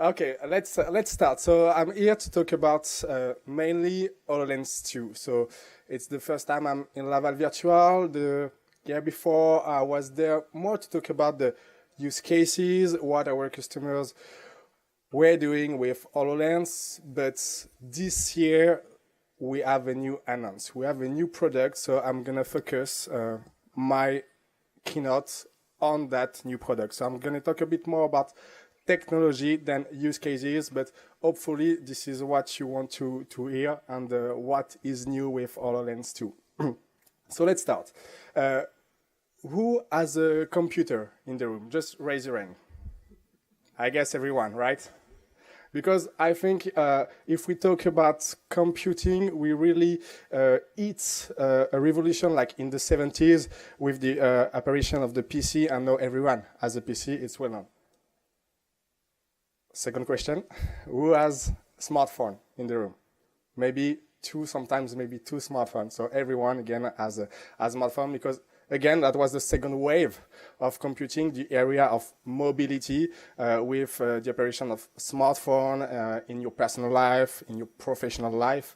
Okay, let's start. So I'm here to talk about mainly HoloLens 2. So it's the first time I'm in Laval Virtual. The year before I was there more to talk about the use cases, what our customers were doing with HoloLens. But this year we have a new announce. We have a new product. So I'm gonna focus my keynote on that new product. So I'm gonna talk a bit more about technology than use cases, but hopefully this is what you want to hear and what is new with HoloLens 2. So let's start. Who has a computer in the room? Just raise your hand. I guess everyone, right? Because I think if we talk about computing, we really hit a revolution like in the 70s with the apparition of the PC, and now everyone has a PC, it's well known. Second question, who has a smartphone in the room? Maybe two, sometimes maybe two smartphones. So everyone, again, has a smartphone because, again, that was the second wave of computing, the area of mobility with the apparition of smartphone in your personal life, in your professional life.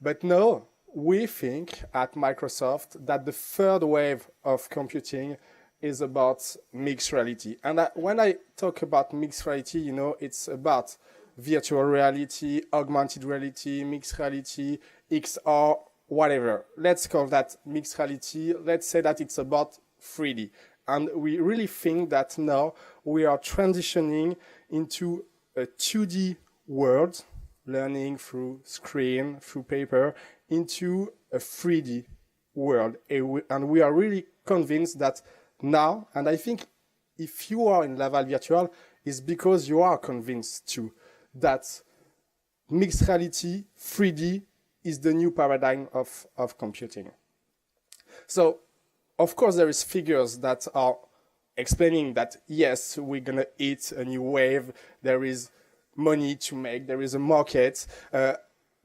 But now, we think at Microsoft that the third wave of computing is about mixed reality. And when I talk about mixed reality, you know, it's about virtual reality, augmented reality, mixed reality, XR, whatever. Let's call that mixed reality. Let's say that it's about 3D. And we really think that now we are transitioning into a 2D world, learning through screen, through paper, into a 3D world. And we are really convinced that now, and I think if you are in Laval Virtual, it's because you are convinced too that mixed reality, 3D, is the new paradigm of computing. So, of course, there is figures that are explaining that, yes, we're going to hit a new wave, there is money to make, there is a market.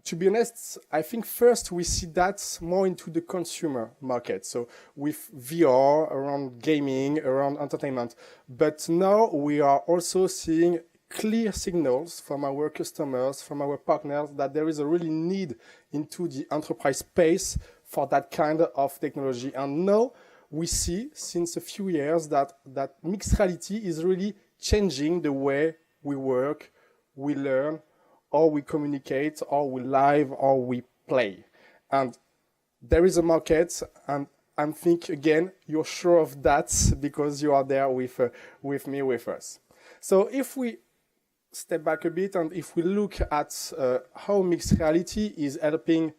To be honest, I think first we see that more into the consumer market. So with VR, around gaming, around entertainment. But now we are also seeing clear signals from our customers, from our partners, that there is a really need into the enterprise space for that kind of technology. And now we see, since a few years, that mixed reality is really changing the way we work, we learn, or we communicate, or we live, or we play. And there is a market, and I think, again, you're sure of that because you are there with me, with us. So if we step back a bit, and if we look at how mixed reality is helping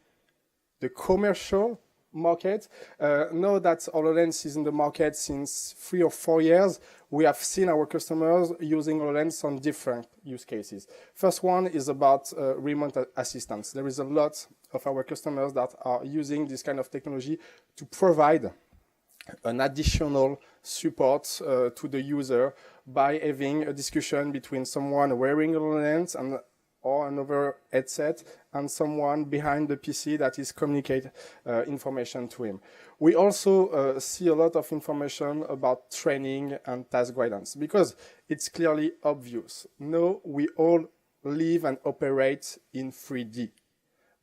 the commercial market, now that HoloLens is in the market since 3 or 4 years, we have seen our customers using HoloLens on different use cases. First one is about remote assistance. There is a lot of our customers that are using this kind of technology to provide an additional support to the user by having a discussion between someone wearing HoloLens or another headset and someone behind the PC that is communicate information to him. We also see a lot of information about training and task guidance because it's clearly obvious. Now we all live and operate in 3D,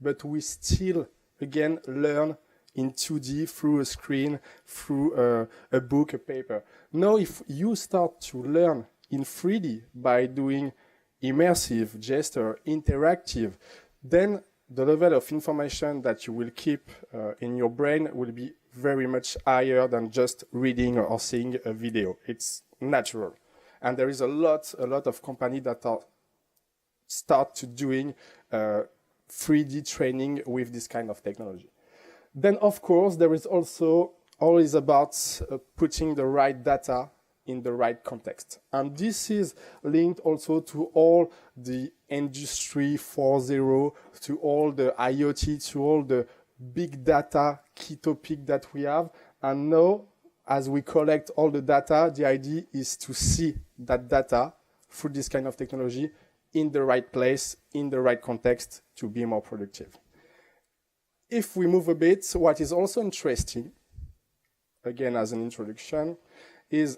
but we still, again, learn in 2D through a screen, through a book, a paper. Now if you start to learn in 3D by doing immersive, gesture, interactive, then the level of information that you will keep in your brain will be very much higher than just reading or seeing a video. It's natural. And there is a lot of companies that are start to doing 3D training with this kind of technology. Then, of course, there is also always about putting the right data in the right context. And this is linked also to all the Industry 4.0, to all the IoT, to all the big data key topic that we have. And now, as we collect all the data, the idea is to see that data through this kind of technology in the right place, in the right context to be more productive. If we move a bit, what is also interesting, again as an introduction, is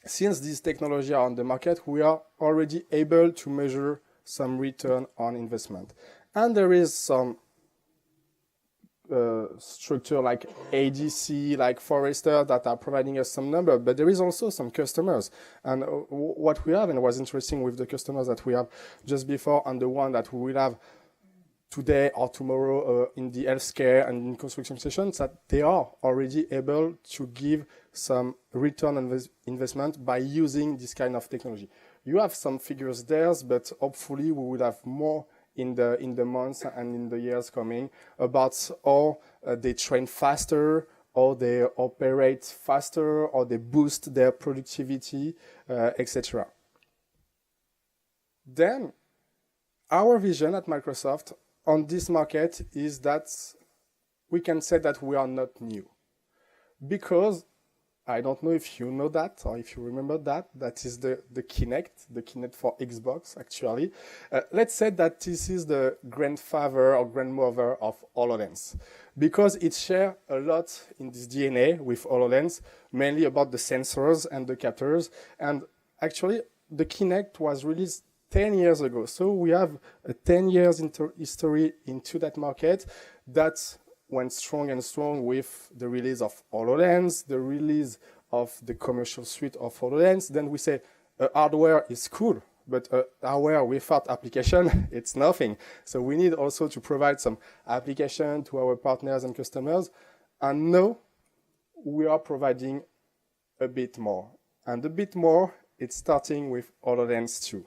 since these technologies are on the market, we are already able to measure some return on investment. And there is some structure like ADC, like Forrester that are providing us some number, but there is also some customers. And what we have, and what's interesting with the customers that we have just before and the one that we will have today or tomorrow in the healthcare and in construction stations, that they are already able to give some return on investment by using this kind of technology. You have some figures there, but hopefully we will have more in the months and in the years coming about how they train faster, or they operate faster, or they boost their productivity, etc. Then our vision at Microsoft on this market is that we can say that we are not new. Because I don't know if you know that or if you remember that. That is the Kinect for Xbox, actually. Let's say that this is the grandfather or grandmother of HoloLens, because it shares a lot in this DNA with HoloLens, mainly about the sensors and the captors. And actually, the Kinect was released 10 years ago. So we have a 10 years history into that market that went strong and strong with the release of HoloLens, the release of the commercial suite of HoloLens. Then we say hardware is cool, but hardware without application, it's nothing. So we need also to provide some application to our partners and customers. And now we are providing a bit more. And a bit more, it's starting with HoloLens 2.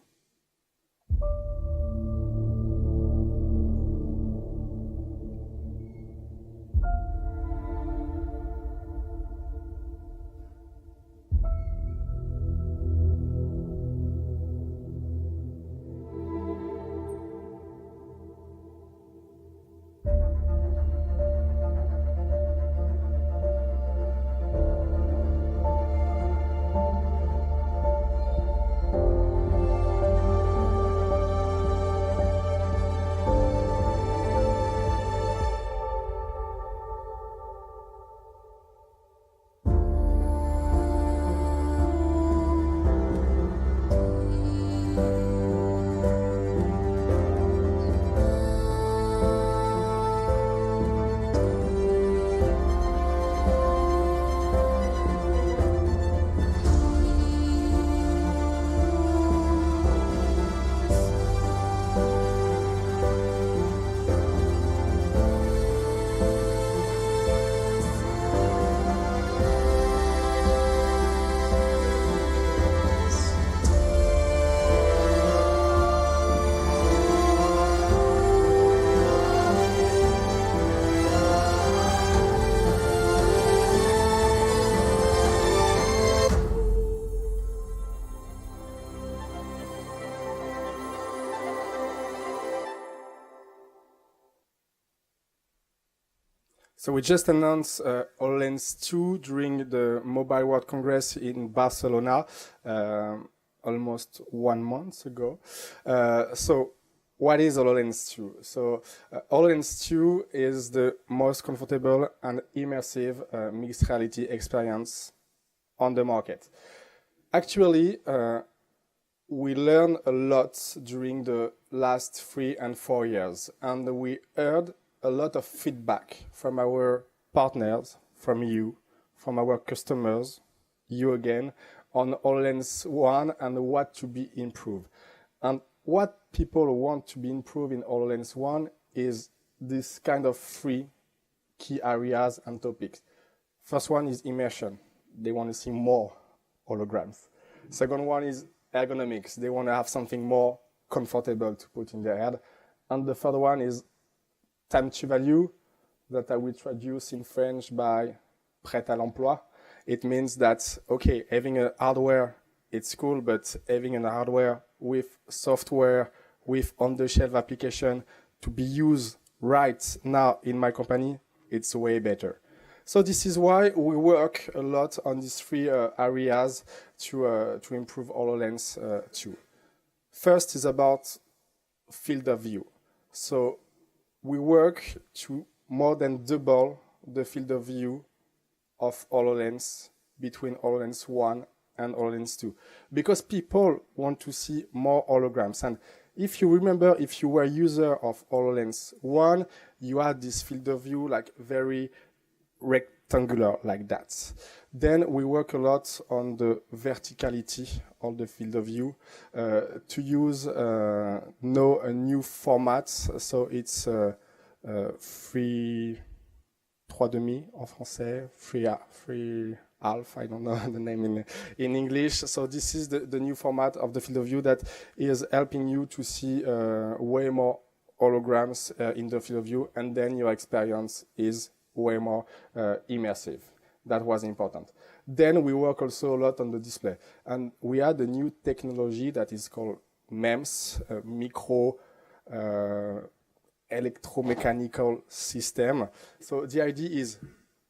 So we just announced HoloLens 2 during the Mobile World Congress in Barcelona almost 1 month ago. So what is HoloLens 2? So HoloLens 2 is the most comfortable and immersive mixed reality experience on the market. Actually, we learned a lot during the last 3 and 4 years, and we heard a lot of feedback from our partners, from you, from our customers, you again, on HoloLens 1 and what to be improved. And what people want to be improved in HoloLens 1 is this kind of 3 key areas and topics. First one is immersion. They want to see more holograms. Second one is ergonomics. They want to have something more comfortable to put in their head. And the third one is time to value, that I will traduce in French by prêt à l'emploi. It means that, okay, having a hardware, it's cool, but having a hardware with software, with on-the-shelf application to be used right now in my company, it's way better. So this is why we work a lot on these three areas to improve HoloLens too. First is about field of view. So we work to more than double the field of view of HoloLens between HoloLens 1 and HoloLens 2, because people want to see more holograms. And if you remember, if you were a user of HoloLens 1, you had this field of view like very rectangular like that. Then we work a lot on the verticality of the field of view to use now a new format. So it's 3,5 en français, 3 half, I don't know the name in English. So this is the new format of the field of view that is helping you to see way more holograms in the field of view, and then your experience is way more immersive. That was important. Then we work also a lot on the display. And we had a new technology that is called MEMS, micro electromechanical system. So the idea is,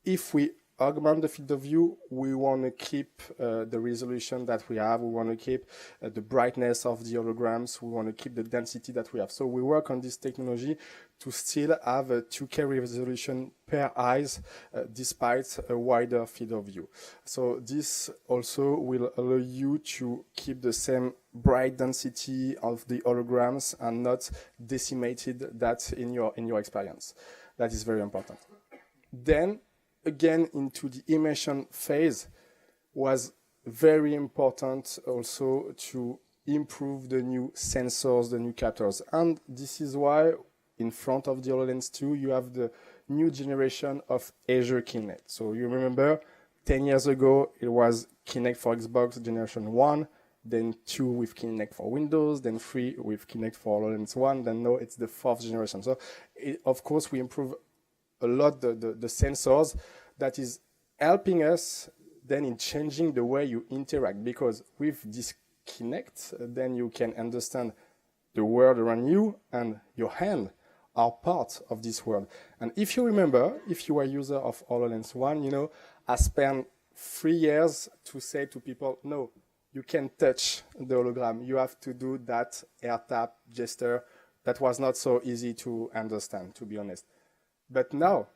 if we augment the field of view, we want to keep the resolution that we have, we want to keep the brightness of the holograms, we want to keep the density that we have. So we work on this technology to still have a 2K resolution per eyes despite a wider field of view. So this also will allow you to keep the same bright density of the holograms and not decimated that in your experience. That is very important. Then again, into the immersion phase was very important also to improve the new sensors, the new captors. And this is why in front of the HoloLens 2, you have the new generation of Azure Kinect. So you remember 10 years ago, it was Kinect for Xbox generation 1, then 2 with Kinect for Windows, then 3 with Kinect for HoloLens 1, then now it's the 4th generation. So of course, we improve a lot the sensors that is helping us then in changing the way you interact, because with this Kinect, then you can understand the world around you and your hand are part of this world. And if you remember, if you are a user of HoloLens 1, you know, I spent 3 years to say to people, no, you can touch the hologram. You have to do that air tap gesture. That was not so easy to understand, to be honest. But now,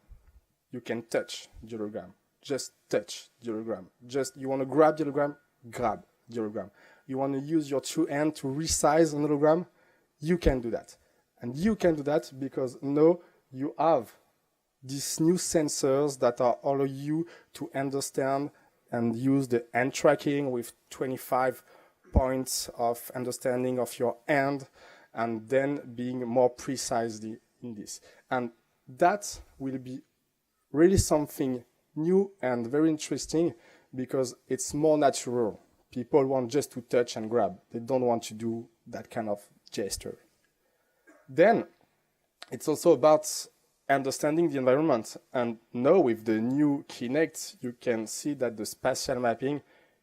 you can touch the hologram. Just touch the hologram. Just, you want to grab the hologram, grab the hologram. You want to use your two hands to resize an hologram, you can do that. And you can do that because now you have these new sensors that are allow you to understand and use the hand tracking with 25 points of understanding of your hand, and then being more precisely in this. And that will be really something new and very interesting because it's more natural. People want just to touch and grab. They don't want to do that kind of gesture. Then it's also about understanding the environment. And now with the new Kinect, you can see that the spatial mapping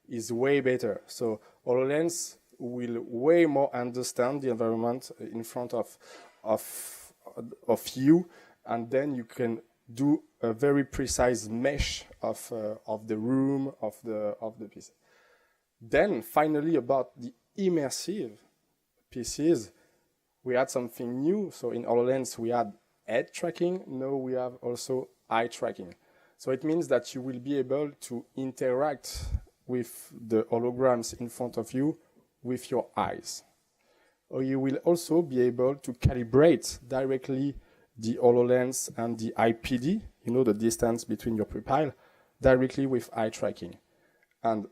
is way better. So HoloLens will way more understand the environment in front of you, and then you can do a very precise mesh of the room, of the piece. Then finally about the immersive pieces, we had something new. So in HoloLens we had head tracking, now we have also eye tracking. So it means that you will be able to interact with the holograms in front of you with your eyes. Or you will also be able to calibrate directly the HoloLens and the IPD, you know, the distance between your pupil, directly with eye tracking. And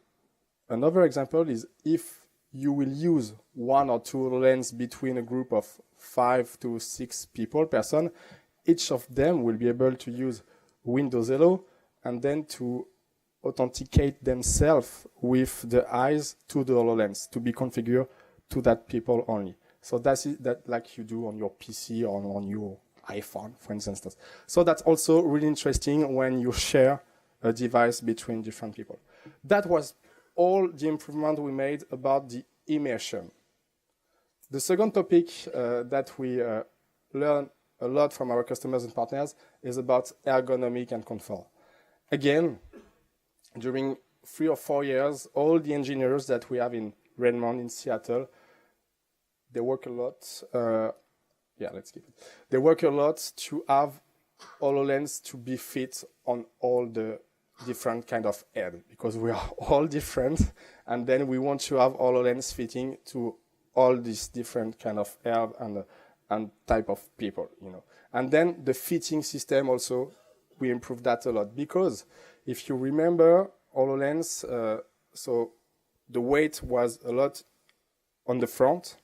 another example is if you will use 1 or 2 HoloLens between a group of 5 to 6 person, each of them will be able to use Windows Hello and then to authenticate themselves with the eyes to the HoloLens to be configured to that people only. So that's it, that like you do on your PC or on your iPhone, for instance. So that's also really interesting when you share a device between different people. That was all the improvement we made about the immersion. The second topic that we learn a lot from our customers and partners is about ergonomic and comfort. again, during 3 or 4 years, all the engineers that we have in Redmond, in Seattle, they work a lot. Let's keep it. They work a lot to have HoloLens to be fit on all the different kind of head, because we are all different, and then we want to have HoloLens fitting to all these different kind of head and type of people, you know. And then the fitting system also, we improved that a lot, because if you remember HoloLens, so the weight was a lot on the front,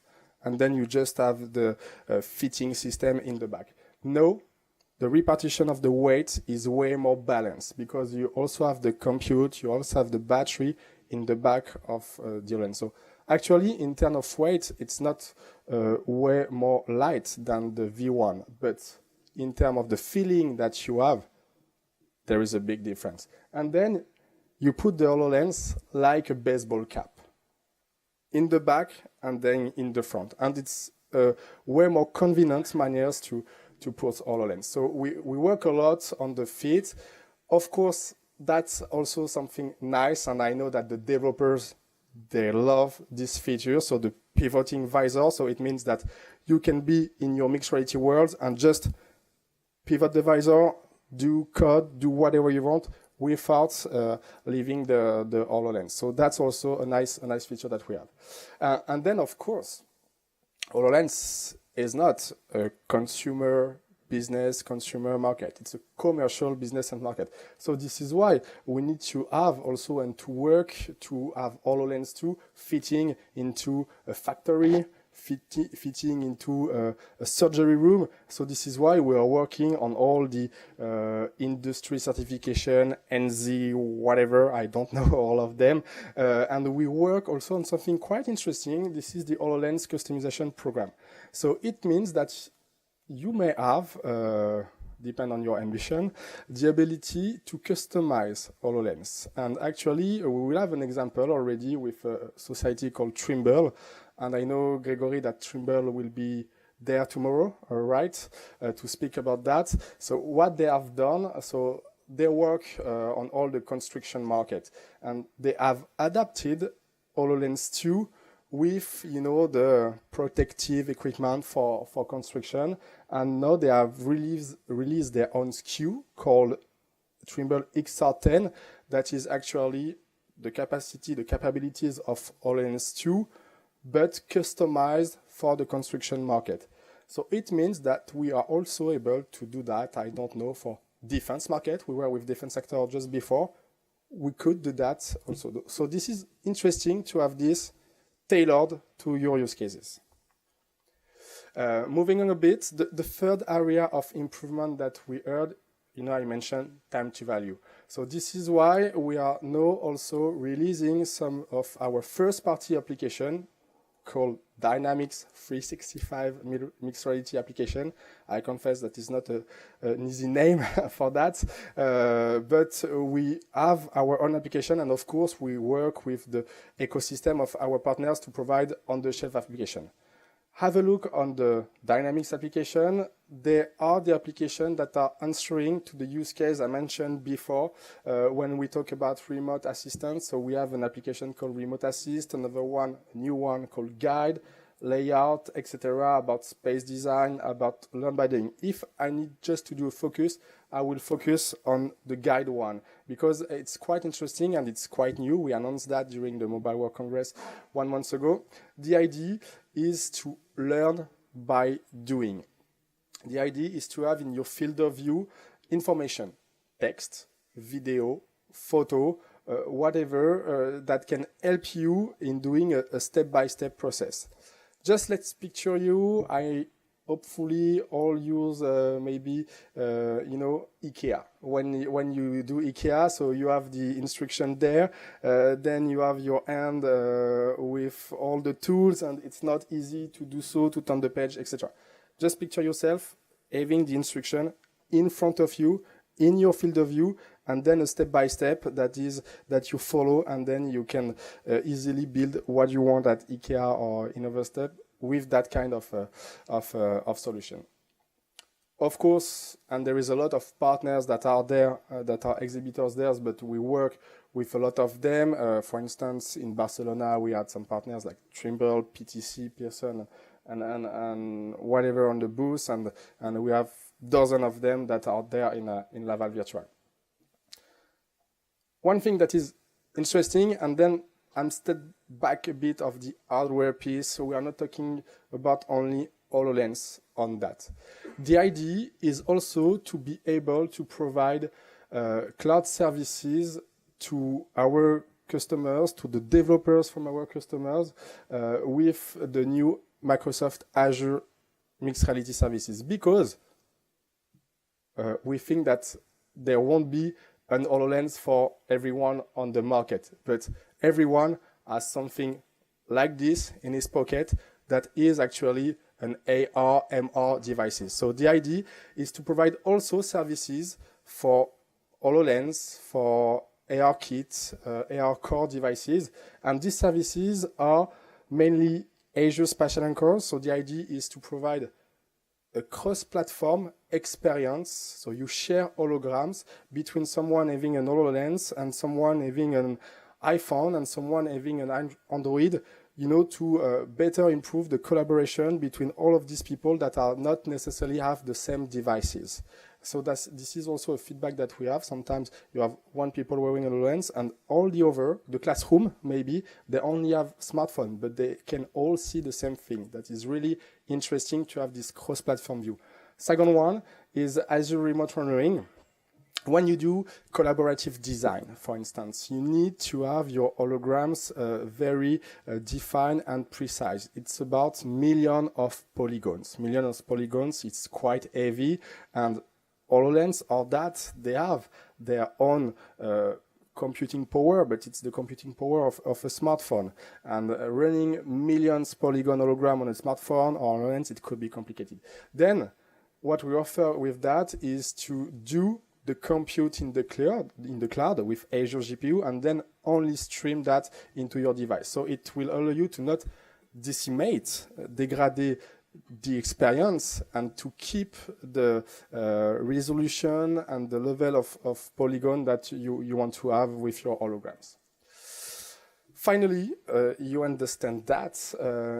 and then you just have the fitting system in the back. Now, the repartition of the weight is way more balanced, because you also have the compute, you also have the battery in the back of the HoloLens. So actually, in terms of weight, it's not way more light than the V1, but in terms of the feeling that you have, there is a big difference. And then you put the HoloLens like a baseball cap in the back and then in the front. And it's way more convenient manners to put HoloLens. So we work a lot on the fit. Of course, that's also something nice, and I know that the developers, they love this feature, so the pivoting visor. So it means that you can be in your mixed reality world and just pivot the visor, do code, do whatever you want without leaving the HoloLens. So that's also a nice feature that we have. And then, of course, HoloLens is not a consumer business, consumer market. It's a commercial business and market. So this is why we need to have also and to work to have HoloLens 2 fitting into a factory, fitting into a surgery room. So this is why we are working on all the industry certification, NZ, whatever, I don't know all of them. And we work also on something quite interesting. This is the HoloLens customization program. So it means that you may have, depend on your ambition, the ability to customize HoloLens. And actually, we will have an example already with a society called Trimble. And I know, Gregory, that Trimble will be there tomorrow, all right, to speak about that. So what they have done, so they work on all the construction market. And they have adapted HoloLens 2 with, you know, the protective equipment for construction. And now they have released their own SKU called Trimble XR10. That is actually the capabilities of HoloLens 2, but customized for the construction market. So it means that we are also able to do that, I don't know, for defense market. We were with defense sector just before. We could do that also. So this is interesting to have this tailored to your use cases. Moving on a bit, the third area of improvement that we heard, you know, I mentioned time to value. So this is why we are now also releasing some of our first-party application called Dynamics 365 mixed reality application. I confess that is not an easy name for that, but we have our own application, and of course we work with the ecosystem of our partners to provide on-the-shelf application. Have a look on the Dynamics application. They are the applications that are answering to the use case I mentioned before when we talk about remote assistance. So we have an application called Remote Assist, another one, a new one called Guide, Layout, etc., about space design, about learn by doing. If I need just to do a focus, I will focus on the Guide one because it's quite interesting and it's quite new. We announced that during the Mobile World Congress 1 month ago. The idea is to learn by doing. The idea is to have in your field of view information, text, video, photo, whatever that can help you in doing a step-by-step process. Just let's picture you. I hopefully all use maybe IKEA. When you do IKEA, so you have the instruction there, then you have your hand with all the tools, and it's not easy to do so, to turn the page, etc. Just picture yourself having the instruction in front of you, in your field of view, and then a step-by-step that you follow, and then you can easily build what you want at IKEA or in other step with that kind of solution. Of course, and there is a lot of partners that are there, that are exhibitors there, but we work with a lot of them. For instance, in Barcelona, we had some partners like Trimble, PTC, Pearson, and whatever on the booth, and we have dozens of them that are there in Laval Virtual. One thing that is interesting, and then I'm step back a bit of the hardware piece, so we are not talking about only HoloLens on that. The idea is also to be able to provide cloud services to our customers, to the developers from our customers, with the new Microsoft Azure mixed reality services, because we think that there won't be an HoloLens for everyone on the market, but everyone has something like this in his pocket that is actually an AR, MR devices. So the idea is to provide also services for HoloLens, for AR kits, AR core devices, and these services are mainly Azure Spatial Anchors. So the idea is to provide a cross-platform experience. So you share holograms between someone having an HoloLens and someone having an iPhone and someone having an Android, to better improve the collaboration between all of these people that are not necessarily have the same devices. So this is also a feedback that we have. Sometimes you have one people wearing a HoloLens and all the classroom, maybe, they only have smartphone, but they can all see the same thing. That is really interesting to have this cross-platform view. Second one is Azure Remote Rendering. When you do collaborative design, for instance, you need to have your holograms very defined and precise. It's about millions of polygons. It's quite heavy, and HoloLens or that, they have their own computing power, but it's the computing power of a smartphone. And running millions polygon hologram on a smartphone or HoloLens, it could be complicated. Then, what we offer with that is to do the compute in the cloud with Azure GPU, and then only stream that into your device. So it will allow you to not degrade the experience, and to keep the resolution and the level of polygon that you want to have with your holograms. Finally, you understand that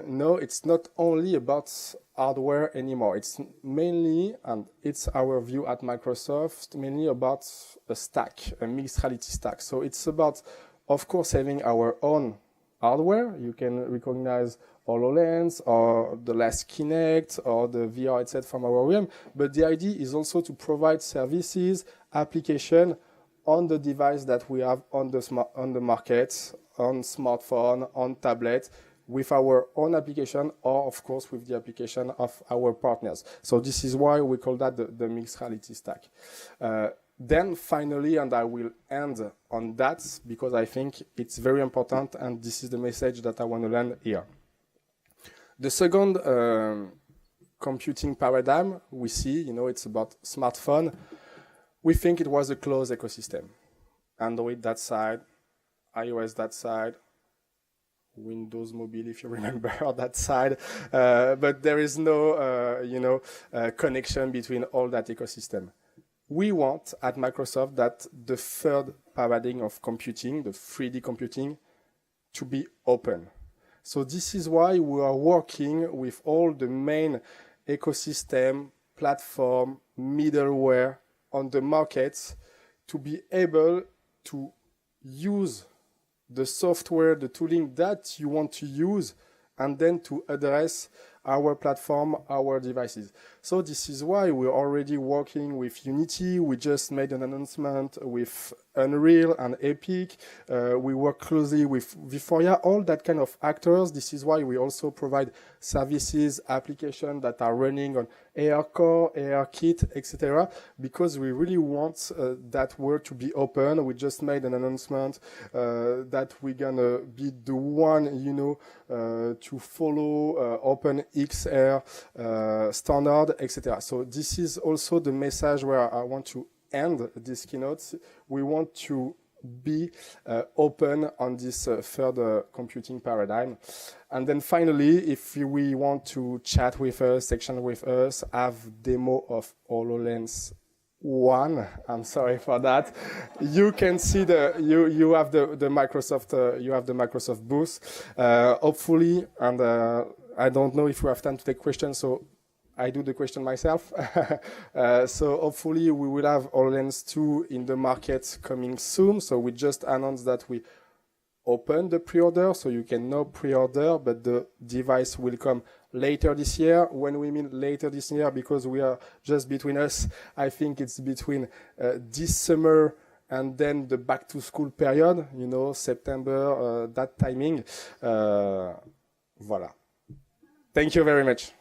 no, it's not only about hardware anymore. It's mainly, and it's our view at Microsoft, mainly about a stack, a mixed reality stack. So it's about, of course, having our own hardware. You can recognize HoloLens or the last Kinect or the VR headset from our OEM. But the idea is also to provide services, application on the device that we have on the market, on smartphone, on tablet, with our own application, or of course with the application of our partners. So this is why we call that the mixed reality stack. Then finally, and I will end on that because I think it's very important, and this is the message that I want to land here. The second computing paradigm we see, it's about smartphone. We think it was a closed ecosystem. Android that side, iOS that side, Windows Mobile, if you remember, that side. But there is no, connection between all that ecosystem. We want at Microsoft that the third paradigm of computing, the 3D computing, to be open. So this is why we are working with all the main ecosystem, platform, middleware on the markets to be able to use the software, the tooling that you want to use, and then to address our platform, our devices. So this is why we're already working with Unity. We just made an announcement with Unreal and Epic. We work closely with Vuforia, all that kind of actors. This is why we also provide services, applications that are running on AR Core, AR Kit, etc. Because we really want that world to be open. We just made an announcement that we're gonna be the one, to follow Open XR standard, etc. So this is also the message where I want to end this keynote. We want to be open on this third computing paradigm. And then finally, if we want to chat with us, section with us, have demo of HoloLens 1. I'm sorry for that. You can see you have the Microsoft booth. Hopefully, and I don't know if we have time to take questions, so I do the question myself. So hopefully we will have HoloLens 2 in the market coming soon. So we just announced that we open the pre-order, so you can now pre-order, but the device will come later this year. When we mean later this year, because we are just between us, I think it's between this summer and then the back to school period, you know, September, that timing. Voilà. Thank you very much.